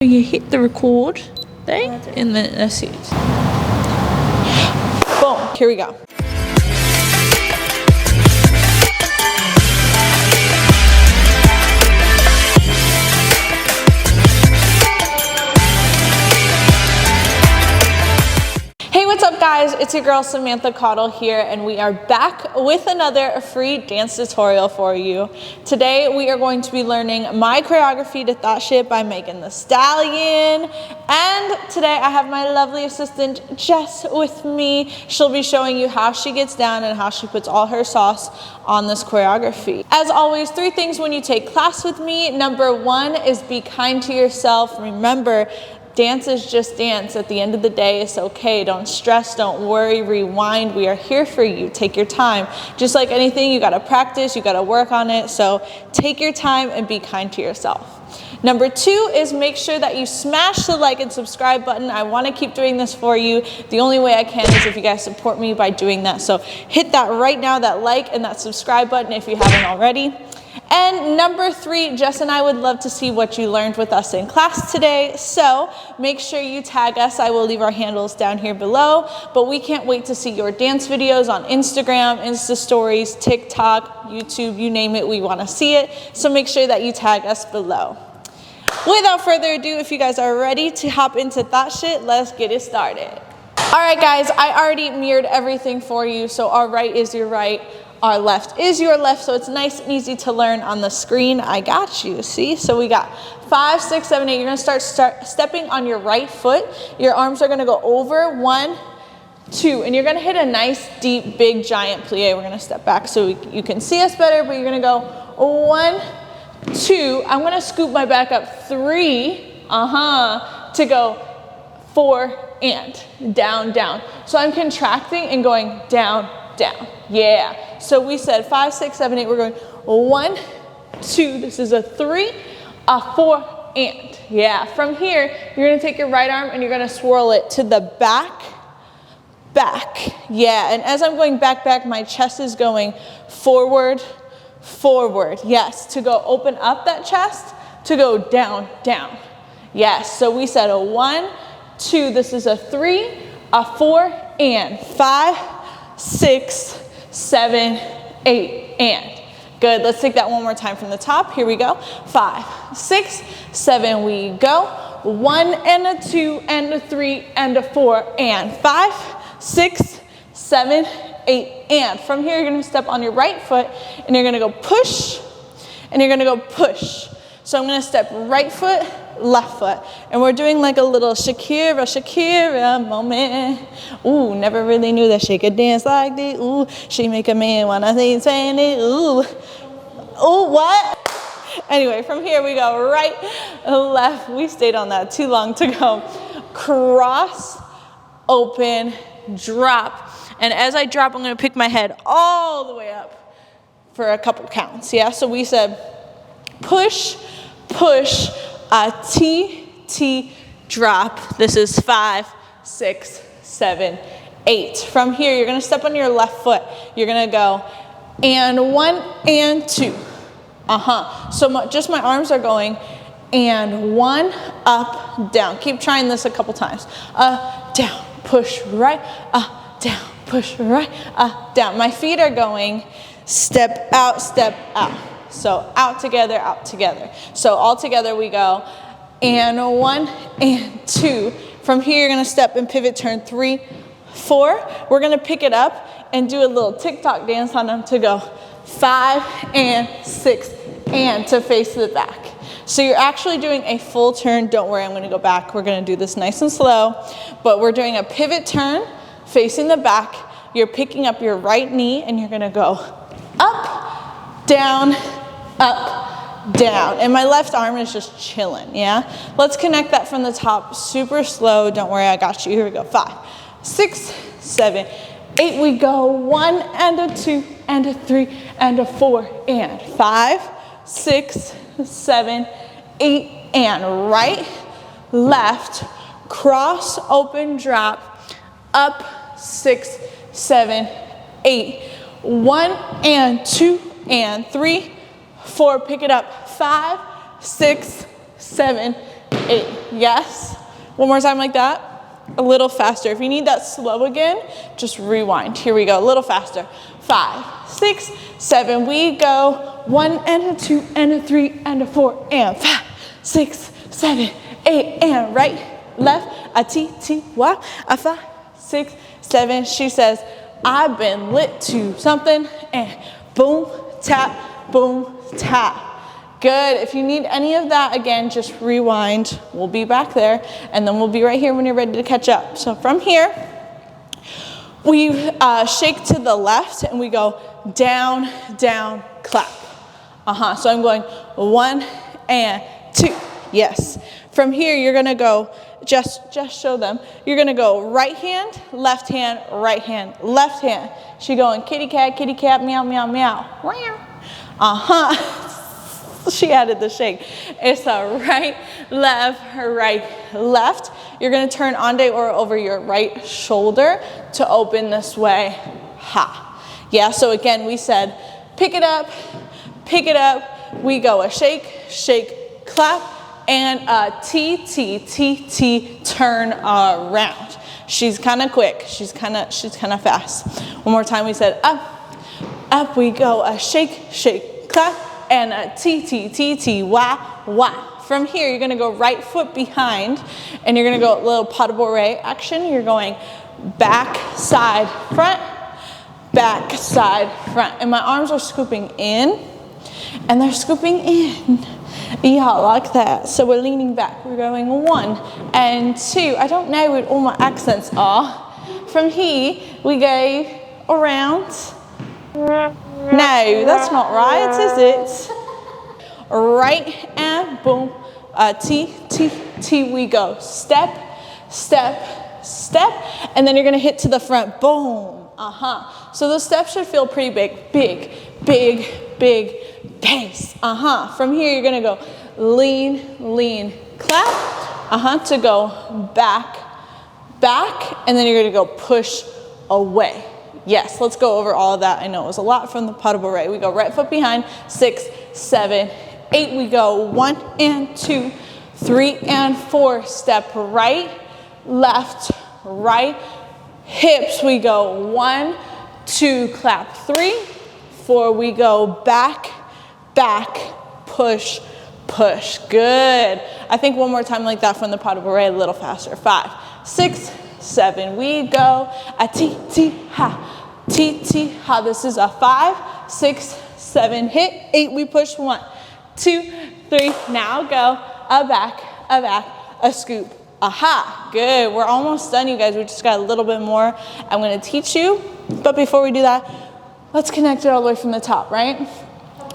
You hit the record thing and then that's it. Boom, here we go. Hey, what's up guys? It's your girl Samantha Caudle here, and we are back with another free dance tutorial for you. Today we are going to be learning my choreography to Thot Shit by Megan the Stallion. And today I have my lovely assistant Jess with me. She'll be showing you how she gets down and how she puts all her sauce on this choreography. As always, 3 things when you take class with me. Number 1 is be kind to yourself. Remember, dance is just dance. At the end of the day, it's okay. Don't stress, don't worry, rewind. We are here for you. Take your time. Just like anything, you gotta practice, you gotta work on it. So take your time and be kind to yourself. Number 2 is make sure that you smash the like and subscribe button. I wanna keep doing this for you. The only way I can is if you guys support me by doing that. So hit that right now, that like and that subscribe button if you haven't already. And number 3, Jess and I would love to see what you learned with us in class today. So make sure you tag us. I will leave our handles down here below. But we can't wait to see your dance videos on Instagram, Insta Stories, TikTok, YouTube, you name it, we want to see it. So make sure that you tag us below. Without further ado, if you guys are ready to hop into Thot Shit, let's get it started. All right, guys, I already mirrored everything for you. So our right is your right. Our left is your left, so it's nice and easy to learn on the screen. I got you, see? So we got 5, 6, 7, 8. You're gonna start stepping on your right foot. Your arms are gonna go over, 1, 2, and you're gonna hit a nice, deep, big, giant plie. We're gonna step back so you can see us better, but you're gonna go 1, 2. I'm gonna scoop my back up 3, to go 4, and down, down. So I'm contracting and going down, down. Yeah. So we said 5, 6, 7, 8. We're going 1, 2. This is a 3, a 4, and. Yeah. From here, you're going to take your right arm and you're going to swirl it to the back, back. Yeah. And as I'm going back, back, my chest is going forward, forward. Yes. To go open up that chest, to go down, down. Yes. So we said a 1, 2. This is a 3, a 4, and 5, 6, 7, 8, and. Good, let's take that one more time from the top. Here we go. 5, 6, 7, we go. 1 and a 2 and a 3 and a 4 and 5, 6, 7, 8, and. From here, you're gonna step on your right foot and you're gonna go push and you're gonna go push. So I'm gonna step right foot, left foot. And we're doing like a little Shakira moment. Ooh, never really knew that she could dance like this. Ooh, she make a man wanna say saying it. Ooh, ooh, what? Anyway, from here we go right, left. We stayed on that too long to go. Cross, open, drop. And as I drop, I'm gonna pick my head all the way up for a couple counts, yeah? So we said push, push, a T, T, drop. This is 5, 6, 7, 8. From here, you're gonna step on your left foot. You're gonna go and 1 and 2. So just my arms are going and 1, up, down. Keep trying this a couple times. Down, push right, down, push right, down. My feet are going step out, step out. So out together, out together. So all together we go and 1 and 2. From here you're gonna step and pivot, turn 3, 4. We're gonna pick it up and do a little Tik Tok dance on them to go 5 and 6 and to face the back. So you're actually doing a full turn. Don't worry, I'm gonna go back. We're gonna do this nice and slow, but we're doing a pivot turn facing the back. You're picking up your right knee and you're gonna go up, down, up, down. And my left arm is just chilling, yeah? Let's connect that from the top, super slow. Don't worry, I got you. Here we go. 5, 6, 7, 8. We go 1 and a 2 and a 3 and a 4 and 5, 6, 7, 8 and right, left, cross, open, drop, up, 6, 7, 8. 1 and 2 and 3, 4, pick it up, 5, 6, 7, 8. Yes. One more time like that. A little faster. If you need that slow again, just rewind. Here we go. A little faster. 5, 6, 7. We go 1 and a 2 and a 3 and a 4 and 5, 6, 7, 8 and right, left, a T, T, Y, a 5, 6, 7. She says, I've been lit to something and boom, tap, boom, tap. Good. If you need any of that, again, just rewind. We'll be back there, and then we'll be right here when you're ready to catch up. So from here, we shake to the left, and we go down, down, clap. So I'm going 1 and 2. Yes. From here, you're going to go, just show them. You're going to go right hand, left hand, right hand, left hand. She going kitty cat, meow, meow, meow. She added the shake. It's a right, left. You're going to turn onde or over your right shoulder to open this way. Ha. Yeah, so again, we said pick it up. We go a shake, shake, clap, and a T, T, T, T, turn around. She's kind of quick. She's kind of fast. One more time, we said up. We go a shake, shake, clap, and a T, T, T, T, wah, wah. From here, you're going to go right foot behind, and you're going to go a little pas de bourrée action. You're going back, side, front, and my arms are scooping in, and they're scooping in. Yeah, like that. So we're leaning back. We're going 1 and 2. I don't know what all my accents are. From here, we go around. No, that's not right, is it? Right and boom. T, T, T, we go. Step, step, step. And then you're going to hit to the front. Boom. So those steps should feel pretty big. Big pace. From here, you're going to go lean, clap. To go back. And then you're going to go push away. Yes, let's go over all of that. I know it was a lot from the pas de bourrée. We go right foot behind, 6, 7, 8. We go 1 and 2, 3 and 4. Step right, left, right. Hips, we go 1, 2, clap, 3, 4. We go back, push. Good. I think one more time like that from the pas de bourrée, a little faster. 5, 6, 7. We go a T, T, ha. T, T, ha. This is a 5, 6, 7. Hit 8. We push 1, 2, 3. Now go a back, a scoop. Aha. Good. We're almost done, you guys. We just got a little bit more I'm going to teach you. But before we do that, let's connect it all the way from the top, right?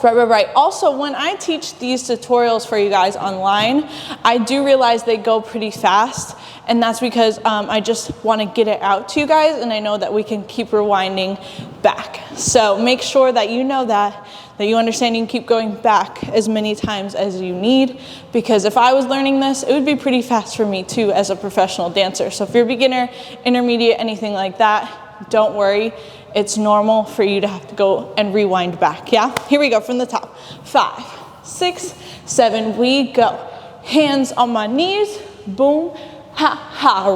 Right. Also, when I teach these tutorials for you guys online, I do realize they go pretty fast, and that's because I just want to get it out to you guys, and I know that we can keep rewinding back. So make sure that you know that you understand you can keep going back as many times as you need, because if I was learning this, it would be pretty fast for me too as a professional dancer. So if you're beginner, intermediate, anything like that, don't worry. It's normal for you to have to go and rewind back, yeah? Here we go from the top. 5, 6, 7, we go. Hands on my knees, boom, ha, ha,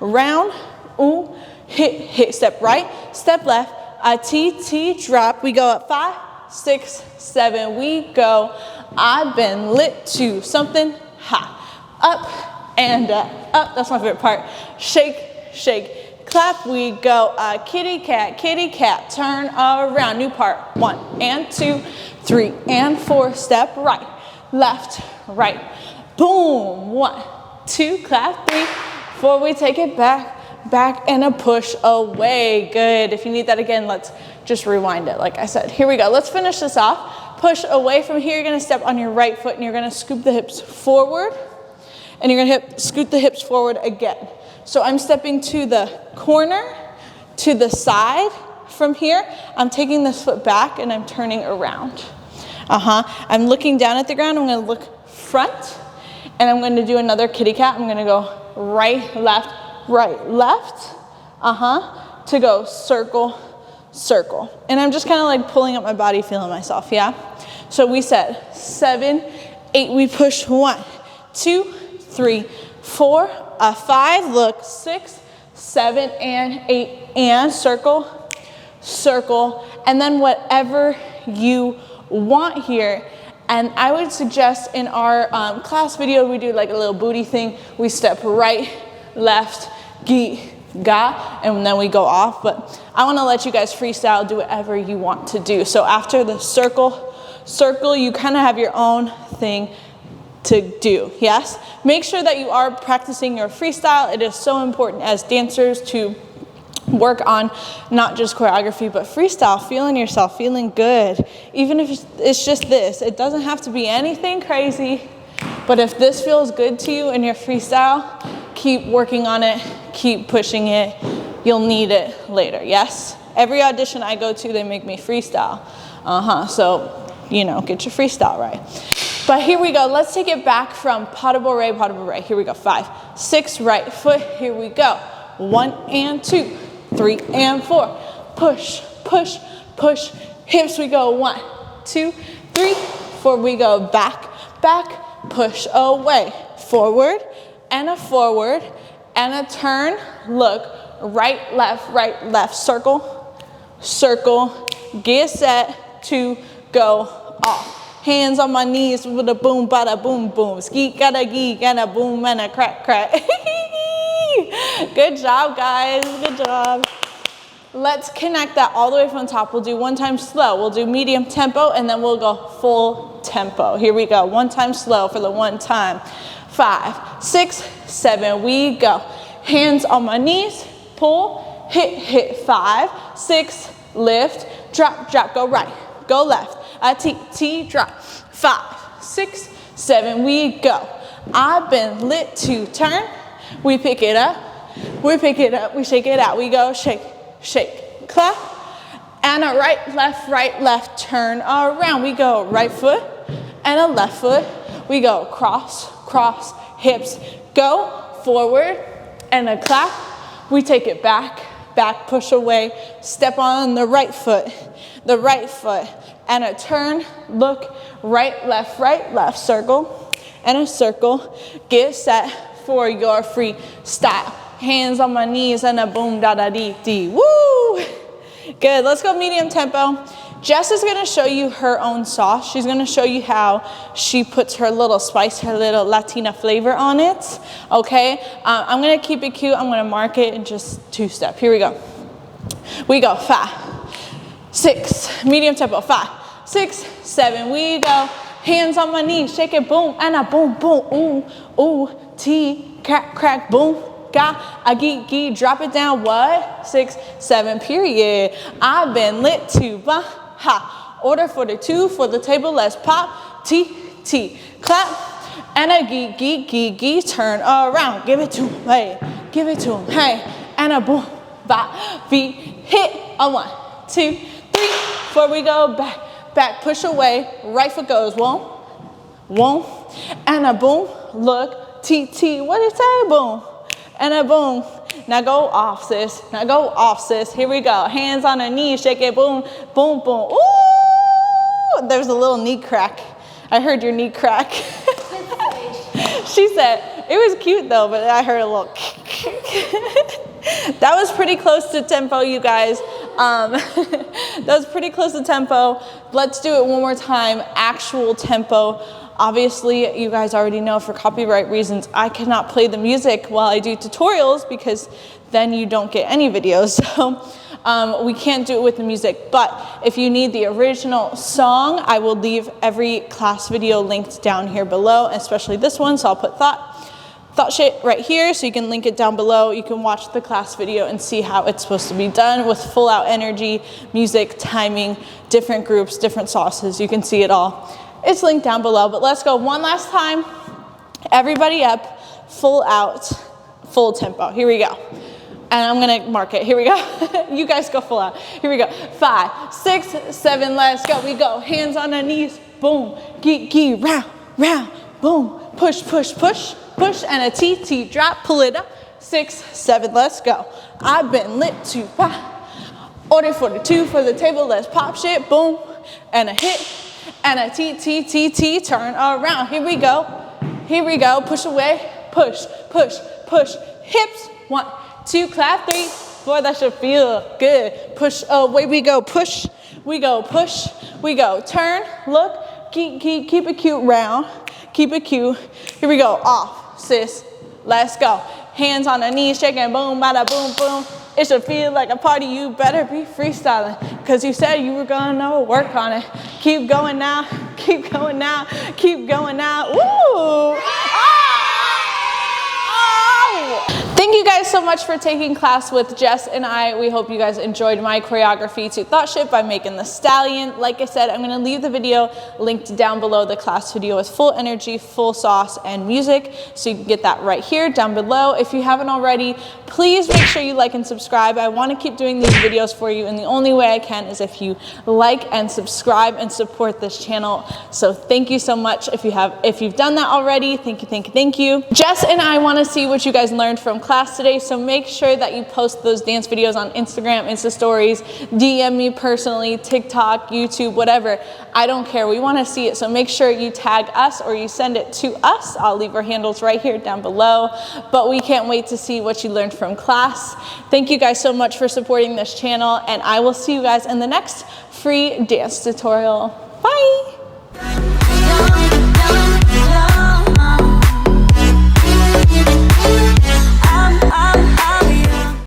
round, ooh, hit, step right, step left, a T, T, drop. We go up 5, 6, 7, we go. I've been lit to something, ha, up and up. That's my favorite part. Shake, clap, we go kitty cat, turn around. New part, 1 and 2, 3 and 4, step right, left, right, boom, 1, 2, clap, 3, 4, we take it back, and a push away. Good. If you need that again, let's just rewind it like I said. Here we go. Let's finish this off. Push away. From here, you're going to step on your right foot, and you're going to scoop the hips forward, and you're going to scoot the hips forward again. So I'm stepping to the corner, to the side. From here, I'm taking this foot back and I'm turning around. I'm looking down at the ground. I'm going to look front, and I'm going to do another kitty cat. I'm going to go right, left, to go circle. And I'm just kind of like pulling up my body, feeling myself, yeah? So we said 7, 8, we push 1, 2, 3, 4, 5, look, 6, 7, and 8, and circle, circle, and then whatever you want here. And I would suggest in our class video, we do like a little booty thing. We step right, left, gi, ga, and then we go off. But I want to let you guys freestyle, do whatever you want to do. So after the circle, circle, you kind of have your own thing to do, yes? Make sure that you are practicing your freestyle. It is so important as dancers to work on not just choreography, but freestyle, feeling yourself, feeling good. Even if it's just this, it doesn't have to be anything crazy, but if this feels good to you in your freestyle, keep working on it, keep pushing it. You'll need it later, yes? Every audition I go to, they make me freestyle. So, you know, get your freestyle right. But here we go. Let's take it back from pas de bourrée, pas de bourrée. Here we go. 5, 6, right foot. Here we go. 1 and 2, 3 and 4. Push, push, push. Hips we go. 1, 2, 3, 4. We go back, back, push away. Forward, and a turn. Look, right, left. Circle, circle. Get set to go off. Hands on my knees with a boom, bada boom, boom. Ski, gotta geek, and a boom, and a crack, crack. Good job, guys. Good job. Let's connect that all the way from the top. We'll do 1 time slow. We'll do medium tempo, and then we'll go full tempo. Here we go. 1 time slow for the 1 time. 5, 6, 7. We go. Hands on my knees. Pull. Hit. 5, 6. Lift. Drop. Go right. Go left. T, drop. 5, 6, 7. We go. I've been lit to turn. We pick it up. We shake it out. We go shake, shake, clap. And a right, left, turn around. We go right foot and a left foot. We go cross, hips, go forward and a clap. We take it back, push away, step on the right foot, and a turn, look, right, left, circle, and a circle. Get set for your freestyle. Hands on my knees and a boom, da-da-dee-dee. Woo! Good, let's go medium tempo. Jess is gonna show you her own sauce. She's gonna show you how she puts her little spice, her little Latina flavor on it, okay? I'm gonna keep it cute. I'm gonna mark it in just 2-step. Here we go. We go 5, 6, medium tempo, 5, 6, 7, we go. Hands on my knees, shake it, boom, and a boom, boom, ooh, T, crack, boom, ga, a gee, drop it down, what? 6, 7, period. I've been lit to, ha. Order for the 2, for the table, let's pop, T, clap, and a gee, turn around, give it to him, hey, and a boom, ba, beat, hit, a 1, 2, 3, 4, we go back, push away, right foot goes, one, and a boom, look, T, what did it say, boom, and a boom. Now go off, sis, here we go, hands on her knees, shake it, boom, boom, boom, ooh, there's a little knee crack, I heard your knee crack. She said, it was cute though, but I heard a little That was pretty close to tempo, you guys. That was pretty close to tempo. Let's do it one more time, actual tempo. Obviously, you guys already know for copyright reasons, I cannot play the music while I do tutorials because then you don't get any videos. So we can't do it with the music. But if you need the original song, I will leave every class video linked down here below, especially this one. So I'll put Thot shit right here, so you can link it down below. You can watch the class video and see how it's supposed to be done with full out energy, music, timing, different groups, different sauces. You can see it all. It's linked down below, but let's go one last time. Everybody up, full out, full tempo. Here we go. And I'm gonna mark it. Here we go. You guys go full out. Here we go. 5, 6, 7, let's go. We go. Hands on the knees. Boom. Gee, round, boom. Push, and a T, drop, pull it up. 6, 7, let's go. I've been lit to, order for the 2, for the table, let's pop shit, boom, and a hit, and a T, turn around. Here we go. Here we go. Push away. Push, push, push. Hips. 1, 2, clap. 3, 4. That should feel good. Push away. We go. Push. We go. Push. We go. Turn. Look. Keep it cute. Round. Keep it cute. Here we go. Off, sis. Let's go. Hands on the knees, shaking. Boom, bada, boom, boom. It should feel like a party. You better be freestyling, because you said you were gonna work on it. Keep going now. Keep going now. Keep going now. Woo! Thank you guys so much for taking class with Jess and I. We hope you guys enjoyed my choreography to Thot Ship by making the Staillion. Like I said, I'm going to leave the video linked down below. The class video with full energy, full sauce, and music. So you can get that right here down below. If you haven't already, please make sure you like and subscribe. I want to keep doing these videos for you, and the only way I can is if you like and subscribe and support this channel. So thank you so much. If you've done that already, thank you, thank you, thank you. Jess and I want to see what you guys learned from class today, so make sure that you post those dance videos on Instagram, Insta stories, DM me personally, TikTok, YouTube, whatever. I don't care. We want to see it, so make sure you tag us or you send it to us. I'll leave our handles right here down below, but we can't wait to see what you learned from class. Thank you guys so much for supporting this channel, and I will see you guys in the next free dance tutorial. Bye!